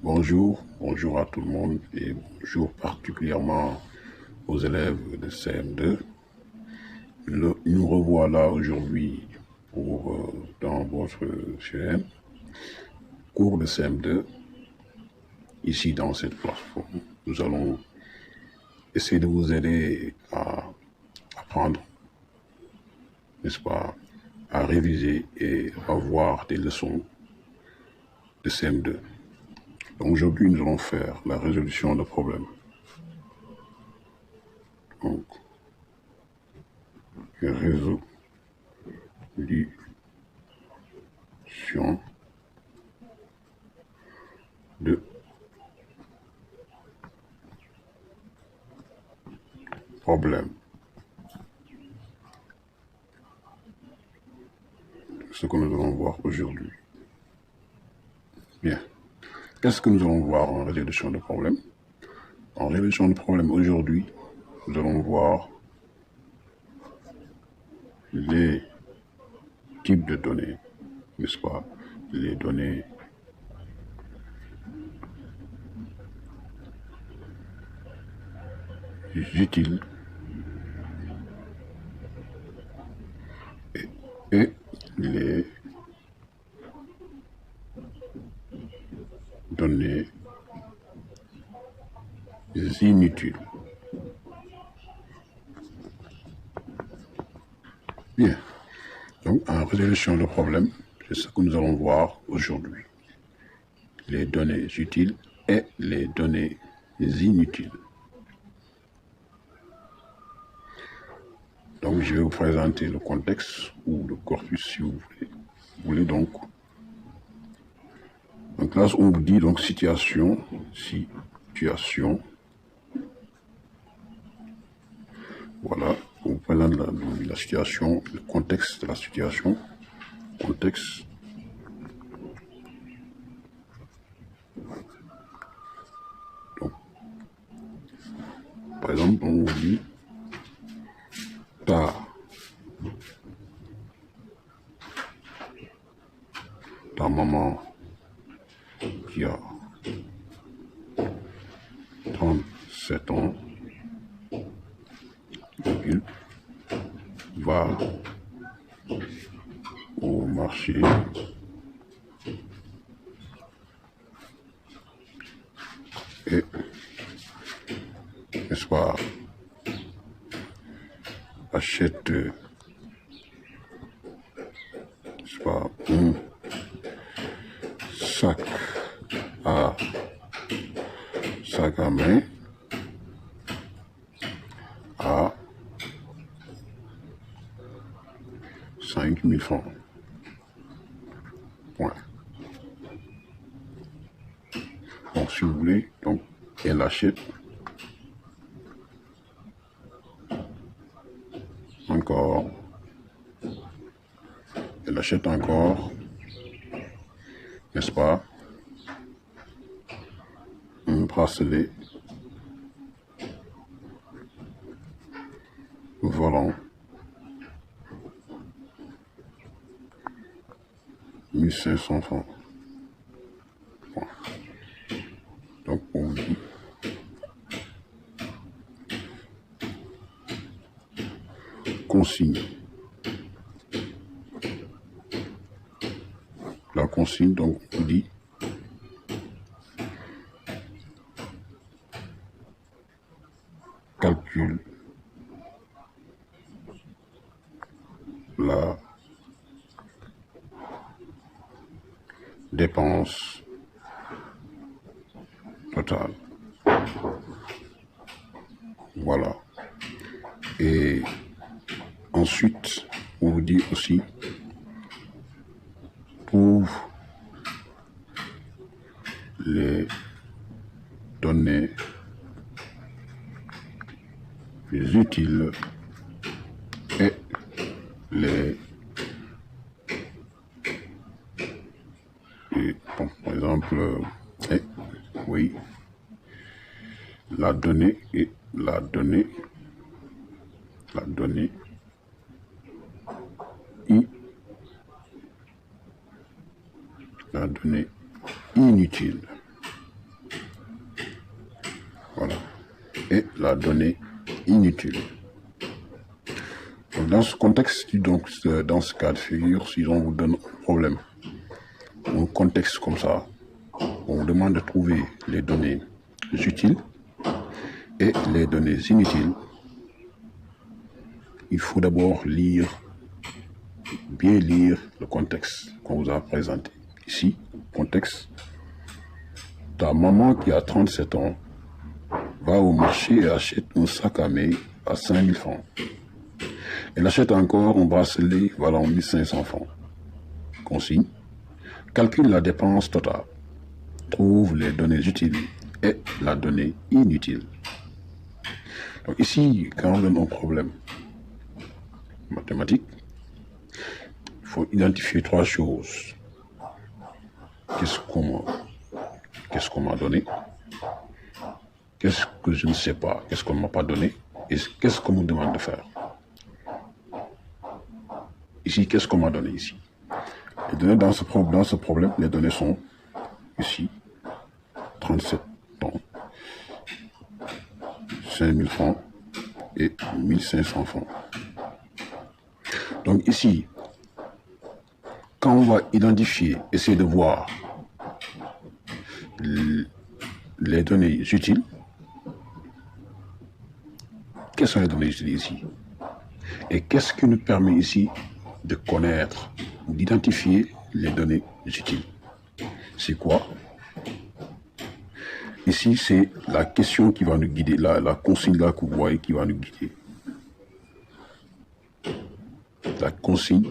Bonjour à tout le monde et bonjour particulièrement aux élèves de CM2. Nous revoilà aujourd'hui dans votre CM, cours de CM2. Ici dans cette plateforme, nous allons essayer de vous aider à apprendre, n'est-ce pas, à réviser et à voir des leçons de CM2. Donc aujourd'hui, nous allons faire la résolution de problèmes. Donc, résolution de problèmes. Ce que nous allons voir aujourd'hui. Bien. Qu'est-ce que nous allons voir en résolution de problèmes? En résolution de problèmes aujourd'hui, nous allons voir les types de données, n'est-ce pas? Les données utiles et les données inutiles. Bien. Donc, en résolution de problèmes, c'est ce que nous allons voir aujourd'hui. Les données utiles et les données inutiles. Donc, je vais vous présenter le contexte ou le corpus si vous voulez. Donc là, on vous dit donc situation. Voilà, on vous présente la situation, le contexte de la situation. Contexte. Donc, par exemple, on vous dit ta maman qui a 37 ans va au marché et, n'est-ce pas, achète, n'est-ce pas, un sac à main à 5 000 francs. Point. Donc, si vous voulez, donc, elle achète encore, n'est-ce pas, un bracelet volant 1500 francs. Bon. Donc, on dit consigne. La consigne, donc, on dit calcule la dépense totale. Voilà. Et ensuite, on vous dit aussi trouve les données utiles et bon, par exemple, oui, la donnée inutile. la donnée inutile. Donc, dans ce contexte, donc, dans ce cas de figure, si on vous donne un problème, un contexte comme ça, on vous demande de trouver les données utiles et les données inutiles, il faut d'abord bien lire le contexte qu'on vous a présenté. Ici, contexte, ta maman qui a 37 ans va au marché et achète un sac à main à 5000 francs. Elle achète encore un bracelet valant 1500 francs. Consigne, calcule la dépense totale. Trouve les données utiles et la donnée inutile. Donc ici, quand on a un problème mathématique, il faut identifier trois choses. Qu'est-ce qu'on m'a donné? Qu'est-ce que je ne sais pas? Qu'est-ce qu'on ne m'a pas donné? Et qu'est-ce qu'on me demande de faire? Ici, qu'est-ce qu'on m'a donné ici? Les données dans ce problème, les données sont ici, 37 ans, 5000 francs et 1500 francs. Donc ici, quand on va identifier, essayer de voir les données utiles, quelles sont les données utiles ici? Et qu'est-ce qui nous permet ici de connaître ou d'identifier les données utiles? C'est quoi? Ici, c'est la question qui va nous guider, la consigne là que vous voyez qui va nous guider. La consigne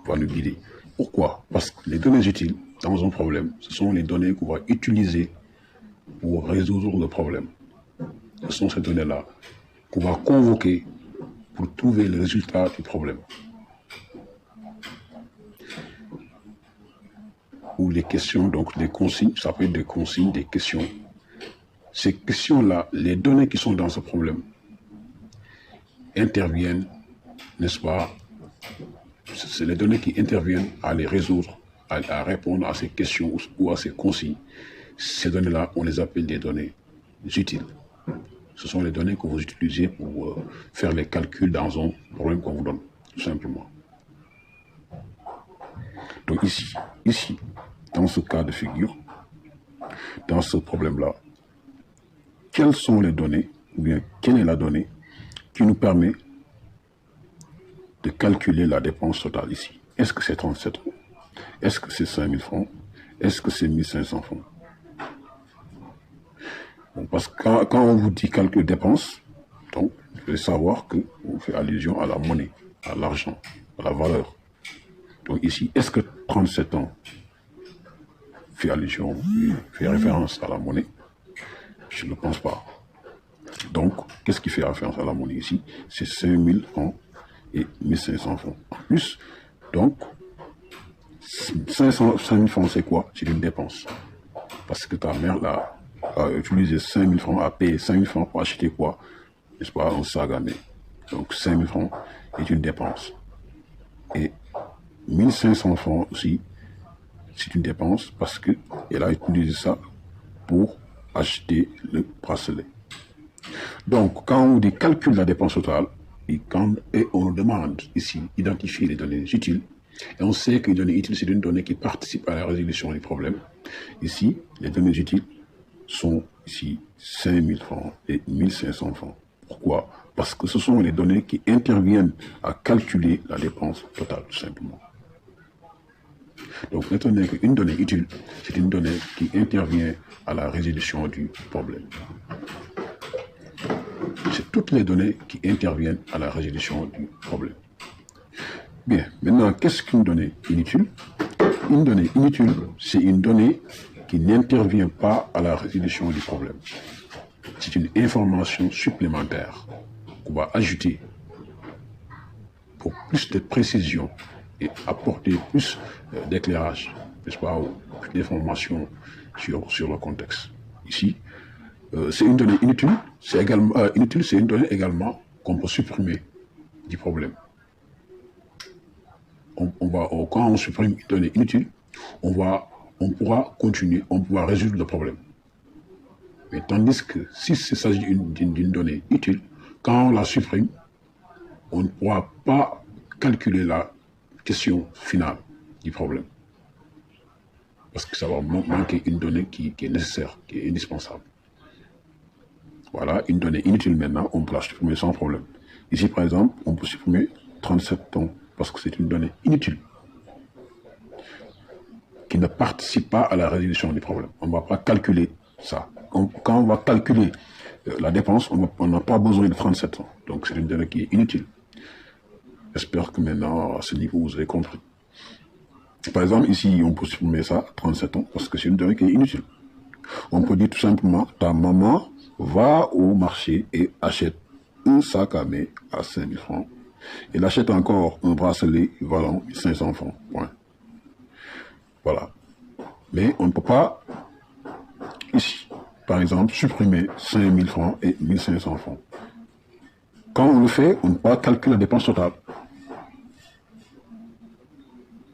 va nous guider. Pourquoi? Parce que les données utiles, dans un problème, ce sont les données qu'on va utiliser pour résoudre le problème. Ce sont ces données-là qu'on va convoquer pour trouver le résultat du problème. Ou les questions, donc les consignes, ça peut être des consignes, des questions. Ces questions-là, les données qui sont dans ce problème, interviennent, n'est-ce pas? C'est les données qui interviennent à les résoudre, à répondre à ces questions ou à ces consignes. Ces données-là, on les appelle des données utiles. Ce sont les données que vous utilisez pour faire les calculs dans un problème qu'on vous donne, tout simplement. Donc ici, dans ce cas de figure, dans ce problème-là, quelles sont les données, ou bien quelle est la donnée qui nous permet de calculer la dépense totale ici? Est-ce que c'est 37 euros? Est-ce que c'est 5000 francs? Est-ce que c'est 1500 francs? Bon, parce que quand on vous dit calcul dépense, donc, vous devez savoir qu'on fait allusion à la monnaie, à l'argent, à la valeur. Donc ici, est-ce que 37 ans fait allusion, fait référence à la monnaie? Je ne pense pas. Donc, qu'est-ce qui fait référence à la monnaie ici? C'est 5000 francs et 1500 francs. En plus, donc, 5000 francs, c'est quoi? C'est une dépense. Parce que ta mère a utilisé 5000 francs, a payé 5000 francs pour acheter quoi? N'est-ce pas? Un sac à main. Donc, 5000 francs est une dépense. Et 1500 francs aussi, c'est une dépense parce qu'elle a utilisé ça pour acheter le bracelet. Donc, quand on dit calcul de la dépense totale, et on nous demande ici d'identifier les données utiles, et on sait que les données utiles, c'est une donnée qui participe à la résolution du problème. Ici, les données utiles sont ici 5000 francs et 1500 francs. Pourquoi? Parce que ce sont les données qui interviennent à calculer la dépense totale, tout simplement. Donc, étant donné qu'une donnée utile, c'est une donnée qui intervient à la résolution du problème. C'est toutes les données qui interviennent à la résolution du problème. Bien, maintenant, qu'est-ce qu'une donnée inutile? Une donnée inutile, c'est une donnée qui n'intervient pas à la résolution du problème. C'est une information supplémentaire qu'on va ajouter pour plus de précision et apporter plus d'éclairage, n'est-ce pas, ou plus d'informations sur le contexte. Ici, c'est une donnée inutile, c'est une donnée également qu'on peut supprimer du problème. Quand on supprime une donnée inutile, on pourra continuer, on pourra résoudre le problème. Mais tandis que si il s'agit d'une donnée utile, quand on la supprime, on ne pourra pas calculer la question finale du problème. Parce que ça va manquer une donnée qui est nécessaire, qui est indispensable. Voilà, une donnée inutile maintenant, on peut la supprimer sans problème. Ici, par exemple, on peut supprimer 37 ans, parce que c'est une donnée inutile, qui ne participe pas à la résolution du problème. On ne va pas calculer ça. Quand on va calculer la dépense, on n'a pas besoin de 37 ans. Donc c'est une donnée qui est inutile. J'espère que maintenant, à ce niveau, vous avez compris. Par exemple, ici, on peut supprimer ça, 37 ans, parce que c'est une donnée qui est inutile. On peut dire tout simplement, ta maman va au marché et achète un sac à main à 5 000 francs. Elle achète encore un bracelet valant 500 francs. Point. Voilà. Mais on ne peut pas, ici, par exemple, supprimer 5 000 francs et 1 500 francs. Quand on le fait, on ne peut pas calculer la dépense totale.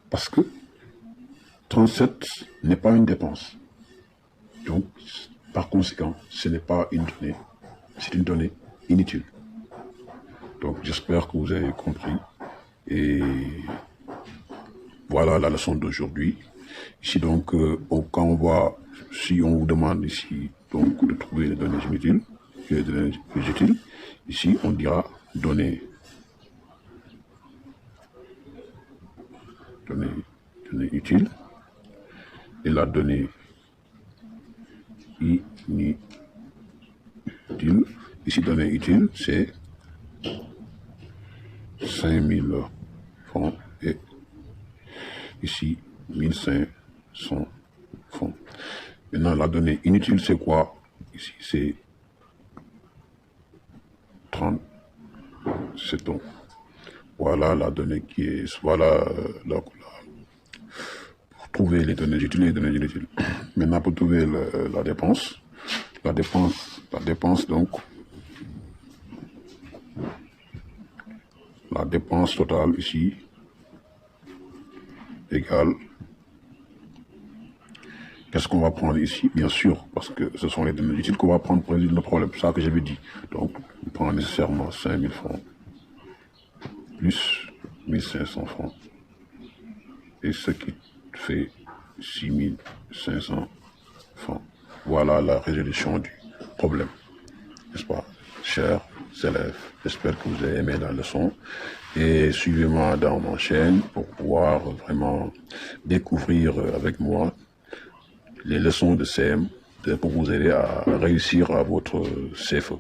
Parce que 37 n'est pas une dépense. Donc, par conséquent, ce n'est pas une donnée, c'est une donnée inutile. Donc, j'espère que vous avez compris. Et voilà la leçon d'aujourd'hui. Ici, donc, quand on voit, si on vous demande ici, donc, de trouver les données inutiles, ici, on dira données utiles. Et la donnée inutile, ici, donnée utile, c'est 5 000 francs et ici 1 500 francs. Maintenant, la donnée inutile, c'est quoi? Ici, c'est 37 ans. Voilà la donnée qui est... Voilà pour trouver les données utiles et les données inutiles. Maintenant, pour trouver la dépense, donc, la dépense totale ici égale, qu'est-ce qu'on va prendre ici? Bien sûr, parce que ce sont les données utiles qu'on va prendre pour résoudre le problème, c'est ça que j'avais dit. Donc, on prend nécessairement 5 000 francs plus 1 500 francs, et ce qui fait 6 500 francs. Voilà la résolution du problème, n'est-ce pas, chers élèves? J'espère que vous avez aimé la leçon et suivez-moi dans ma chaîne pour pouvoir vraiment découvrir avec moi les leçons de CM pour vous aider à réussir à votre CFE.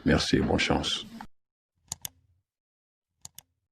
Merci et bonne chance.